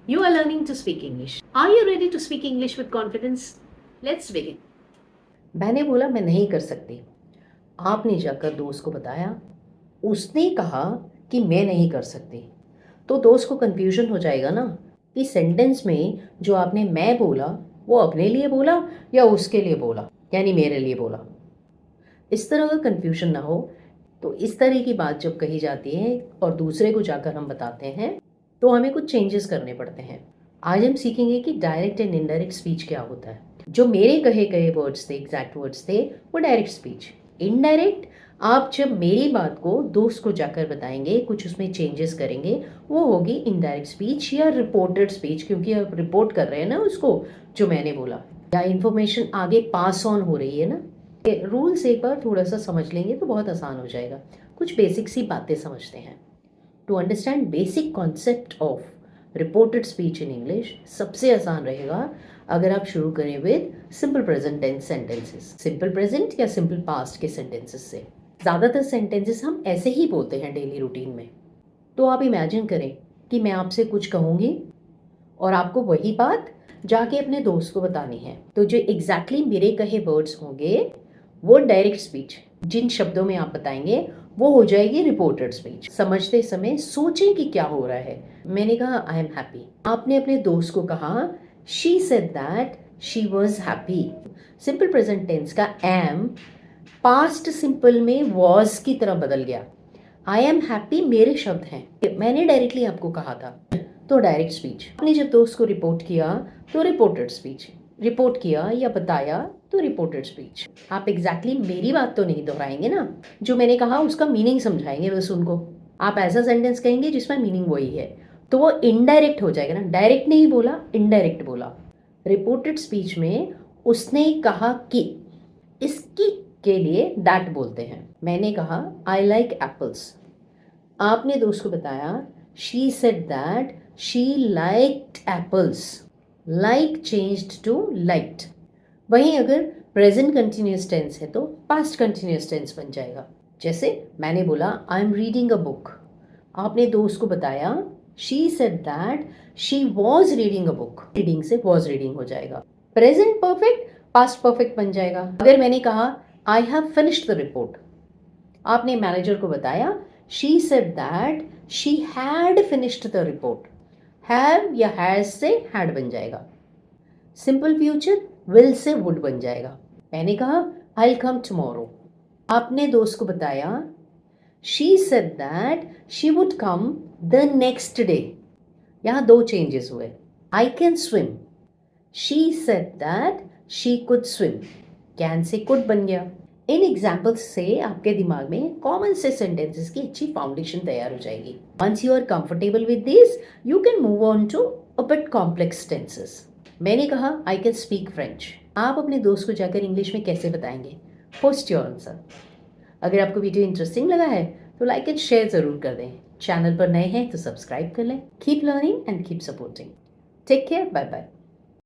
You are learning to speak English. Are you ready to speak English with confidence? Let's begin. मैंने बोला मैं नहीं कर सकती। आपने जाकर दोस्त को बताया, उसने कहा कि मैं नहीं कर सकती। तो दोस्त को कन्फ्यूजन हो जाएगा ना कि सेंटेंस में जो आपने मैं बोला वो अपने लिए बोला या उसके लिए बोला, यानी मेरे लिए बोला। इस तरह का कन्फ्यूजन ना हो तो इस तरह की बात जब कही जाती है और दूसरे को जाकर हम बताते हैं तो हमें कुछ चेंजेस करने पड़ते हैं। आज हम सीखेंगे कि डायरेक्ट एंड इनडायरेक्ट स्पीच क्या होता है। जो मेरे कहे गए वर्ड्स थे, एग्जैक्ट वर्ड्स थे, वो डायरेक्ट स्पीच। इनडायरेक्ट, आप जब मेरी बात को दोस्त को जाकर बताएंगे, कुछ उसमें चेंजेस करेंगे, वो होगी इनडायरेक्ट स्पीच या रिपोर्टेड स्पीच, क्योंकि आप रिपोर्ट कर रहे हैं ना उसको जो मैंने बोला, या इन्फॉर्मेशन आगे पास ऑन हो रही है ना। रूल्स एक बार थोड़ा सा समझ लेंगे तो बहुत आसान हो जाएगा। कुछ बेसिक सी बातें समझते हैं। To understand basic concept of reported speech in English सबसे आसान रहेगा अगर आप शुरू करें with simple present tense sentences, simple present या सिंपल पास्ट के सेंटेंसेस से। ज़्यादातर सेंटेंसेस हम ऐसे ही बोलते हैं डेली रूटीन में। तो आप इमेजिन करें कि मैं आपसे कुछ कहूँगी और आपको वही बात जाके अपने दोस्त को बतानी है। तो जो एग्जैक्टली मेरे कहे वर्ड्स होंगे वो डायरेक्ट स्पीच, जिन शब्दों में आप बताएंगे वो हो जाएगी रिपोर्टेड स्पीच। समझते समय सोचें कि क्या हो रहा है। मैंने कहा आई एम हैप्पी, आपने अपने दोस्त को कहा she said that she was happy. Simple present tense का एम पास्ट सिंपल में वॉज की तरह बदल गया। आई एम हैप्पी मेरे शब्द हैं, मैंने डायरेक्टली आपको कहा था, तो डायरेक्ट स्पीच। आपने जब दोस्त को रिपोर्ट किया तो रिपोर्टेड स्पीच, रिपोर्ट किया या बताया तो रिपोर्टेड स्पीच। आप एग्जैक्टली मेरी बात तो नहीं दोहराएंगे ना, जो मैंने कहा उसका मीनिंग समझाएंगे बस उनको। आप ऐसा सेंटेंस कहेंगे जिसमें मीनिंग वही है, तो वो इनडायरेक्ट हो जाएगा ना। डायरेक्ट नहीं बोला, इनडायरेक्ट बोला। रिपोर्टेड स्पीच में उसने कहा कि, इसकी के लिए दैट बोलते हैं। मैंने कहा आई लाइक एप्पल्स, आपने दोस्त को बताया she said that she liked apples. Like changed to liked. वहीं अगर प्रेजेंट कंटिन्यूस टेंस है तो पास्ट कंटिन्यूस टेंस बन जाएगा। जैसे मैंने बोला I am reading a book, आपने दोस्त को बताया she said that she was reading a book. Reading से वॉज रीडिंग हो जाएगा। प्रेजेंट परफेक्ट पास्ट परफेक्ट बन जाएगा। अगर मैंने कहा I have finished the report, आपने मैनेजर को बताया she said that she had finished the report. Have या हैज से हैड बन जाएगा। Simple future will say would बन जाएगा। मैंने कहा आई विल कम टुमारो, आपने दोस्त को बताया she said that she would come the next day. यहाँ दो चेंजेस हुए। I can swim, she said that she could swim. Can say could बन गया। इन एग्जाम्पल्स से आपके दिमाग में कॉमन से सेंटेंसेस की अच्छी फाउंडेशन तैयार हो जाएगी। Once you are comfortable with this you can move on to a bit complex tenses. मैंने कहा आई कैन स्पीक फ्रेंच, आप अपने दोस्त को जाकर इंग्लिश में कैसे बताएंगे? Post your answer. अगर आपको वीडियो इंटरेस्टिंग लगा है तो लाइक एंड शेयर जरूर कर दें। चैनल पर नए हैं तो सब्सक्राइब कर लें। Keep learning and keep supporting. Take care, bye bye.